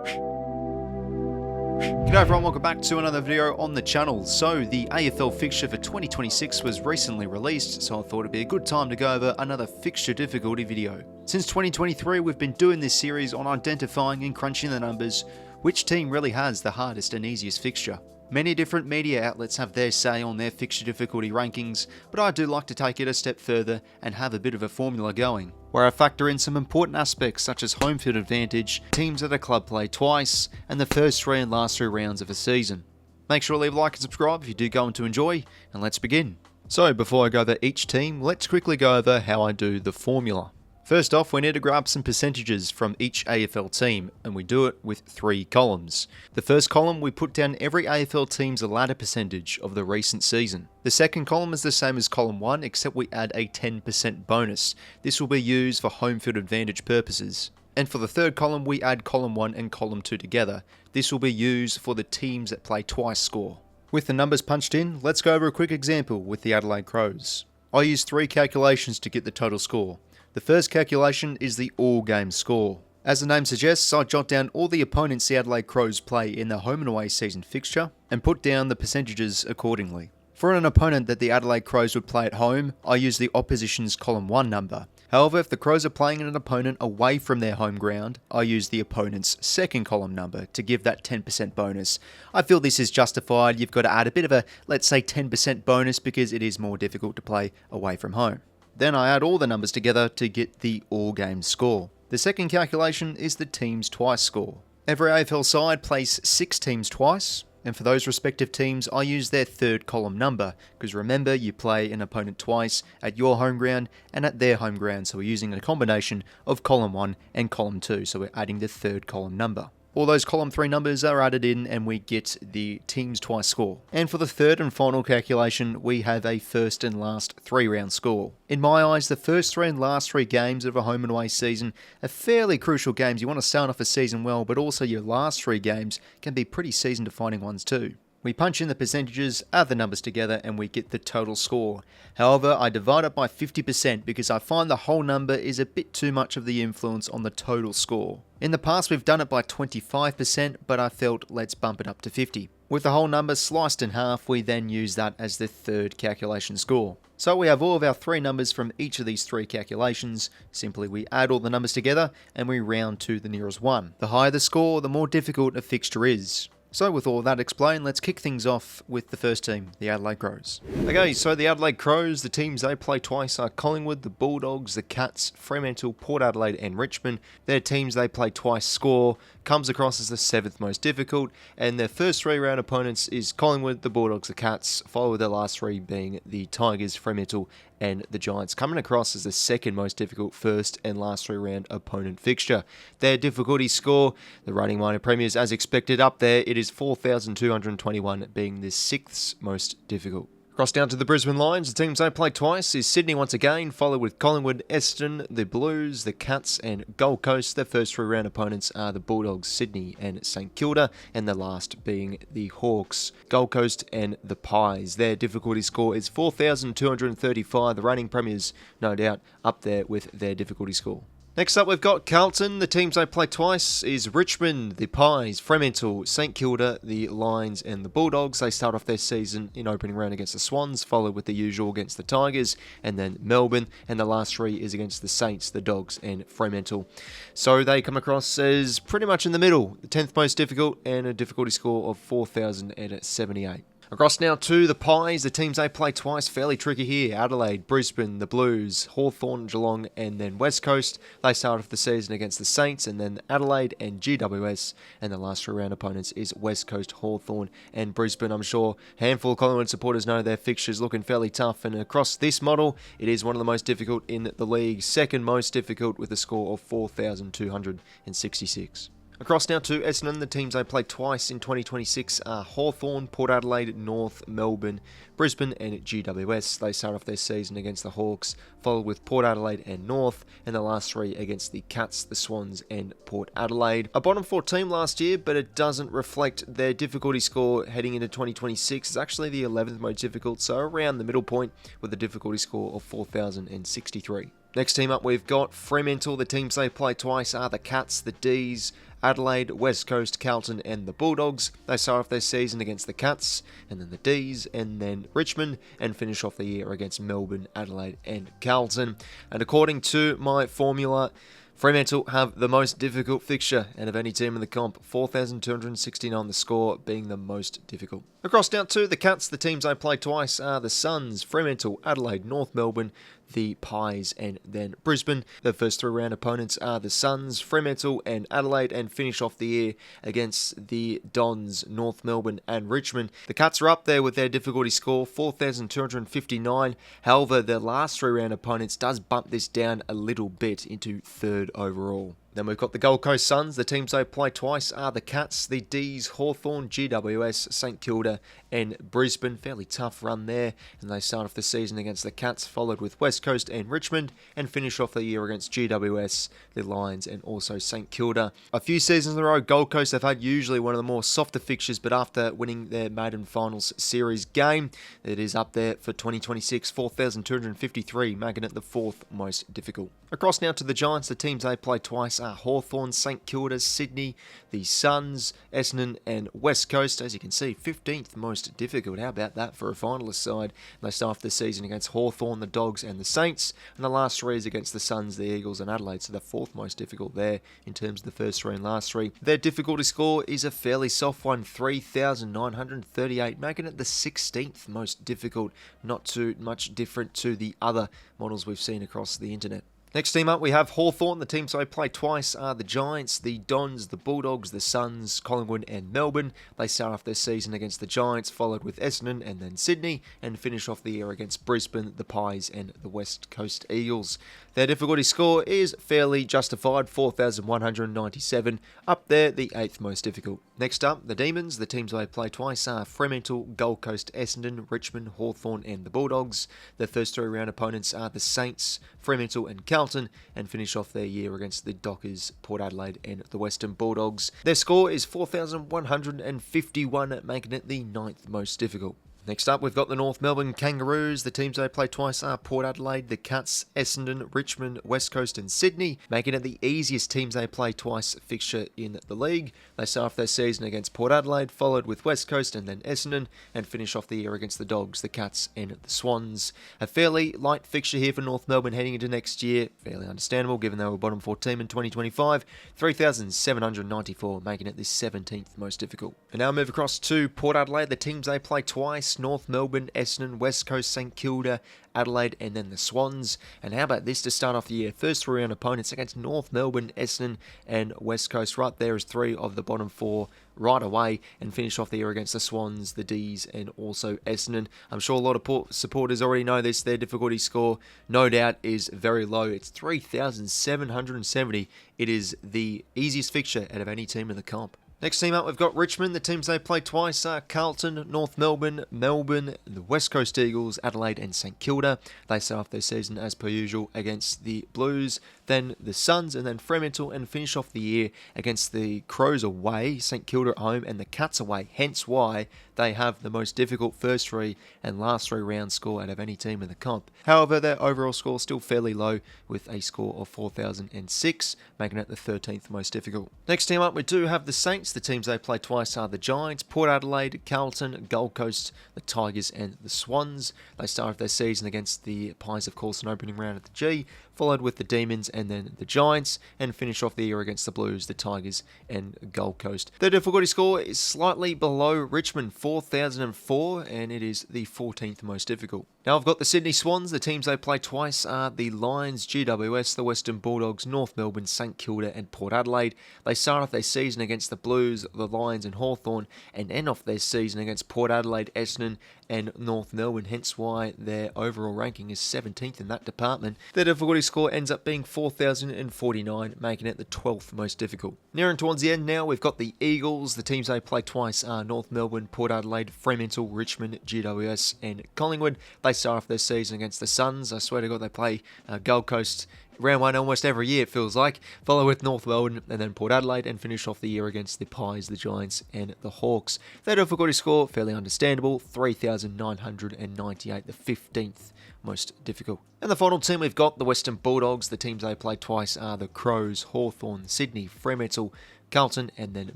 G'day everyone, welcome back to another video on the channel. So the AFL fixture for 2026 was recently released, so I thought it'd be a good time to go over another fixture difficulty video. Since 2023 we've been doing this series on identifying and crunching the numbers, which team really has the hardest and easiest fixture. Many different media outlets have their say on their fixture difficulty rankings, but I do like to take it a step further and have a bit of a formula going, where I factor in some important aspects such as home field advantage, teams that a club play twice, and the first three and last three rounds of a season. Make sure to leave a like and subscribe if you do go on to enjoy, and let's begin. So before I go over each team, let's quickly go over how I do the formula. First off, we need to grab some percentages from each AFL team, and we do it with 3 columns. The first column, we put down every AFL team's ladder percentage of the recent season. The second column is the same as column 1, except we add a 10% bonus. This will be used for home field advantage purposes. And for the third column, we add column 1 and column 2 together. This will be used for the teams that play twice score. With the numbers punched in, let's go over a quick example with the Adelaide Crows. I use 3 calculations to get the total score. The first calculation is the all-game score. As the name suggests, I jot down all the opponents the Adelaide Crows play in the home and away season fixture and put down the percentages accordingly. For an opponent that the Adelaide Crows would play at home, I use the opposition's column 1 number. However, if the Crows are playing an opponent away from their home ground, I use the opponent's second column number to give that 10% bonus. I feel this is justified. You've got to add a bit of a, let's say, 10% bonus because it is more difficult to play away from home. Then I add all the numbers together to get the all-game score. The second calculation is the teams twice score. Every AFL side plays 6 teams twice, and for those respective teams I use their third column number, because remember you play an opponent twice at your home ground and at their home ground, so we're using a combination of column 1 and column 2, so we're adding the third column number. All those column 3 numbers are added in and we get the teams twice score. And for the third and final calculation, we have a first and last 3 round score. In my eyes, the first 3 and last 3 games of a home and away season are fairly crucial games. You want to start off a season well, but also your last 3 games can be pretty season defining ones too. We punch in the percentages, add the numbers together, and we get the total score. However, I divide it by 50% because I find the whole number is a bit too much of the influence on the total score. In the past, we've done it by 25%, but I felt let's bump it up to 50. With the whole number sliced in half, we then use that as the third calculation score. So we have all of our 3 numbers from each of these 3 calculations. Simply we add all the numbers together and we round to the nearest one. The higher the score, the more difficult a fixture is. So with all that explained, let's kick things off with the first team, the Adelaide Crows. Okay, so the Adelaide Crows, the teams they play twice are Collingwood, the Bulldogs, the 𝐓𝐴𝐷𝐻, Fremantle, Port Adelaide and Richmond. Their teams they play twice score, comes across as the 7th most difficult, and their first 3 round opponents is Collingwood, the Bulldogs, the 𝐓𝐴𝐷𝐻, followed with their last 3 being the Tigers, Fremantle and the Giants, coming across as the 2nd most difficult first and last 3 round opponent fixture. Their difficulty score, the reigning minor premiers as expected up there, it is 4,221 being the 6th most difficult. Cross down to the Brisbane Lions, the teams they play twice is Sydney once again, followed with Collingwood, Essendon, the Blues, the 𝐓𝐴𝐷𝐻 and Gold Coast. Their first 3 round opponents are the Bulldogs, Sydney and 𝐷 Kilda, and the last being the Hawks, Gold Coast and the Pies. Their difficulty score is 4,235, the reigning premiers no doubt up there with their difficulty score. Next up, we've got Carlton. The teams they play twice is Richmond, the Pies, Fremantle, 𝐷 Kilda, the Lions and the Bulldogs. They start off their season in opening round against the Swans, followed with the usual against the Tigers, and then Melbourne, and the last 3 is against the Saints, the Dogs and Fremantle. So they come across as pretty much in the middle, the 10th most difficult and a difficulty score of 4,078. Across now to the Pies, the teams they play twice, fairly tricky here. Adelaide, Brisbane, the Blues, Hawthorn, Geelong, and then West Coast. They start off the season against the Saints, and then Adelaide and GWS, and the last 3 round opponents is West Coast, Hawthorn, and Brisbane. I'm sure a handful of Collingwood supporters know their fixtures looking fairly tough, and across this model, it is one of the most difficult in the league, 2nd most difficult with a score of 4,266. Across now to Essendon, the teams they played twice in 2026 are Hawthorn, Port Adelaide, North, Melbourne, Brisbane and GWS. They start off their season against the Hawks, followed with Port Adelaide and North, and the last 3 against the 𝐓𝐴𝐷𝐻, the Swans and Port Adelaide. A bottom 4 team last year, but it doesn't reflect their difficulty score heading into 2026. It's actually the 11th most difficult, so around the middle point with a difficulty score of 4,063. Next team up, we've got Fremantle. The teams they play twice are the 𝐓𝐴𝐷𝐻, the D's, Adelaide, West Coast, Carlton and the Bulldogs. They start off their season against the Cats, and then the D's, and then Richmond, and finish off the year against Melbourne, Adelaide and Carlton. And according to my formula, Fremantle have the most difficult fixture out of any team in the comp, 4,269 the score being the most difficult. Across down to the Cats, the teams they play twice are the Suns, Fremantle, Adelaide, North Melbourne, the Pies and then Brisbane. The first three round opponents are the Suns, Fremantle and Adelaide, and finish off the year against the Dons, North Melbourne and Richmond. The Cats are up there with their difficulty score, 4,259. However, their last three round opponents does bump this down a little bit into third overall. Then we've got the Gold Coast Suns. The teams they play twice are the Cats, the D's, Hawthorn, GWS, St Kilda and Brisbane. Fairly tough run there, and they start off the season against the Cats, followed with West Coast and Richmond, and finish off the year against GWS, the Lions and also St Kilda. A few seasons in a row, Gold Coast have had usually one of the more softer fixtures, but after winning their maiden finals series game, it is up there for 2026, 4,253, making it the fourth most difficult. Across now to the Giants, the teams they play twice are Hawthorn, St Kilda, Sydney, the Suns, Essendon and West Coast. As you can see, 15th most difficult. How about that for a finalist side? And they start off the season against Hawthorn, the Dogs and the Saints, and the last three is against the Suns, the Eagles and Adelaide, so the fourth most difficult there in terms of the first three and last three. Their difficulty score is a fairly soft one, 3,938, making it the 16th most difficult, not too much different to the other models we've seen across the internet. Next team up, we have Hawthorn. The teams they play twice are the Giants, the Dons, the Bulldogs, the Suns, Collingwood and Melbourne. They start off their season against the Giants, followed with Essendon and then Sydney, and finish off the year against Brisbane, the Pies and the West Coast Eagles. Their difficulty score is fairly justified, 4,197, up there the 8th most difficult. Next up, the Demons. The teams they play twice are Fremantle, Gold Coast, Essendon, Richmond, Hawthorn and the Bulldogs. Their first three round opponents are the Saints, Fremantle and Carlton, and finish off their year against the Dockers, Port Adelaide and the Western Bulldogs. Their score is 4,151, making it the 9th most difficult. Next up, we've got the North Melbourne Kangaroos. The teams they play twice are Port Adelaide, the Cats, Essendon, Richmond, West Coast and Sydney, making it the easiest teams they play twice fixture in the league. They start off their season against Port Adelaide, followed with West Coast and then Essendon, and finish off the year against the Dogs, the Cats and the Swans. A fairly light fixture here for North Melbourne heading into next year. Fairly understandable given they were bottom 4 team in 2025. 3,794, making it the 17th most difficult. And now move across to Port Adelaide. The teams they play twice, North Melbourne, Essendon, West Coast, St Kilda, Adelaide and then the Swans. And how about this to start off the year? First three round opponents against North Melbourne, Essendon and West Coast. Right there is three of the bottom 4 right away, and finish off the year against the Swans, the D's and also Essendon. I'm sure a lot of supporters already know this. Their difficulty score, no doubt, is very low. It's 3,770. It is the easiest fixture out of any team in the comp. Next team up, we've got Richmond. The teams they play twice are Carlton, North Melbourne, Melbourne, the West Coast Eagles, Adelaide and St Kilda. They start off their season as per usual against the Blues, then the Suns and then Fremantle, and finish off the year against the Crows away, St Kilda at home and the Cats away, hence why they have the most difficult first three and last three round score out of any team in the comp. However, their overall score is still fairly low with a score of 4,006, making it the 13th most difficult. Next team up, we do have the Saints. The teams they play twice are the Giants, Port Adelaide, Carlton, Gold Coast, the Tigers and the Swans. They start off their season against the Pies, of course, an opening round at the G, followed with the Demons and then the Giants, and finish off the year against the Blues, the Tigers and Gold Coast. Their difficulty score is slightly below Richmond, 4,004, and it is the 14th most difficult. Now I've got the Sydney Swans. The teams they play twice are the Lions, GWS, the Western Bulldogs, North Melbourne, St Kilda and Port Adelaide. They start off their season against the Blues, the Lions and Hawthorn, and end off their season against Port Adelaide, Essendon and North Melbourne, hence why their overall ranking is 17th in that department. Their difficulty score ends up being 4,049, making it the 12th most difficult. Nearing towards the end now, we've got the Eagles. The teams they play twice are North Melbourne, Port Adelaide, Fremantle, Richmond, GWS and Collingwood. They start off their season against the Suns. I swear to God, they play Gold Coast round one almost every year, it feels like. Follow with North Melbourne and then Port Adelaide, and finish off the year against the Pies, the Giants and the Hawks. Their difficulty score, fairly understandable, 3,998, the 15th most difficult. And the final team we've got, the Western Bulldogs. The teams they play twice are the Crows, Hawthorn, Sydney, Fremantle, Carlton, and then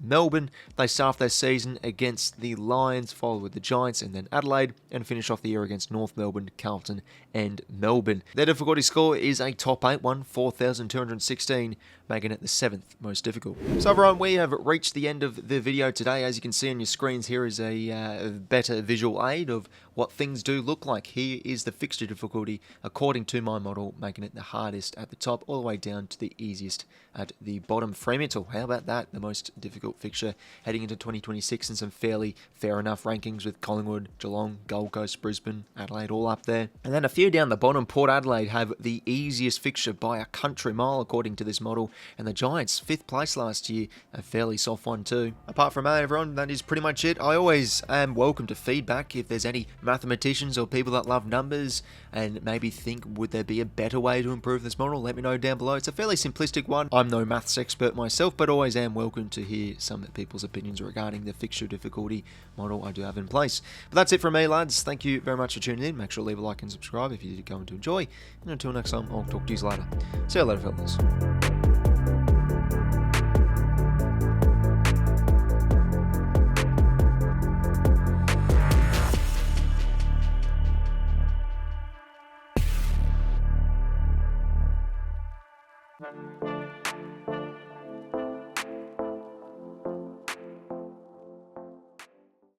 Melbourne. They start off their season against the Lions, followed with the Giants, and then Adelaide, and finish off the year against North Melbourne, Carlton, and Melbourne. Their difficulty score is a top 8 one, 4,216, making it the 7th most difficult. So everyone, we have reached the end of the video today. As you can see on your screens, here is a better visual aid of what things do look like. Here is the fixture difficulty according to my model, making it the hardest at the top, all the way down to the easiest at the bottom. Fremantle, how about that? The most difficult fixture heading into 2026, and some fairly fair enough rankings with Collingwood, Geelong, Gold Coast, Brisbane, Adelaide all up there. And then a few down the bottom. Port Adelaide have the easiest fixture by a country mile according to this model, and the Giants, 5th place last year, a fairly soft one too. Apart from that, everyone, that is pretty much it. I always am welcome to feedback. If there's any mathematicians or people that love numbers and maybe think would there be a better way to improve this model, let me know down below. It's a fairly simplistic one. I'm no maths expert myself, but always am welcome to hear some people's opinions regarding the fixture difficulty model I do have in place. But that's it from me, lads. Thank you very much for tuning in. Make sure to leave a like and subscribe if you did go on to enjoy. And until next time, I'll talk to you later. See you later, fellas. Thank you.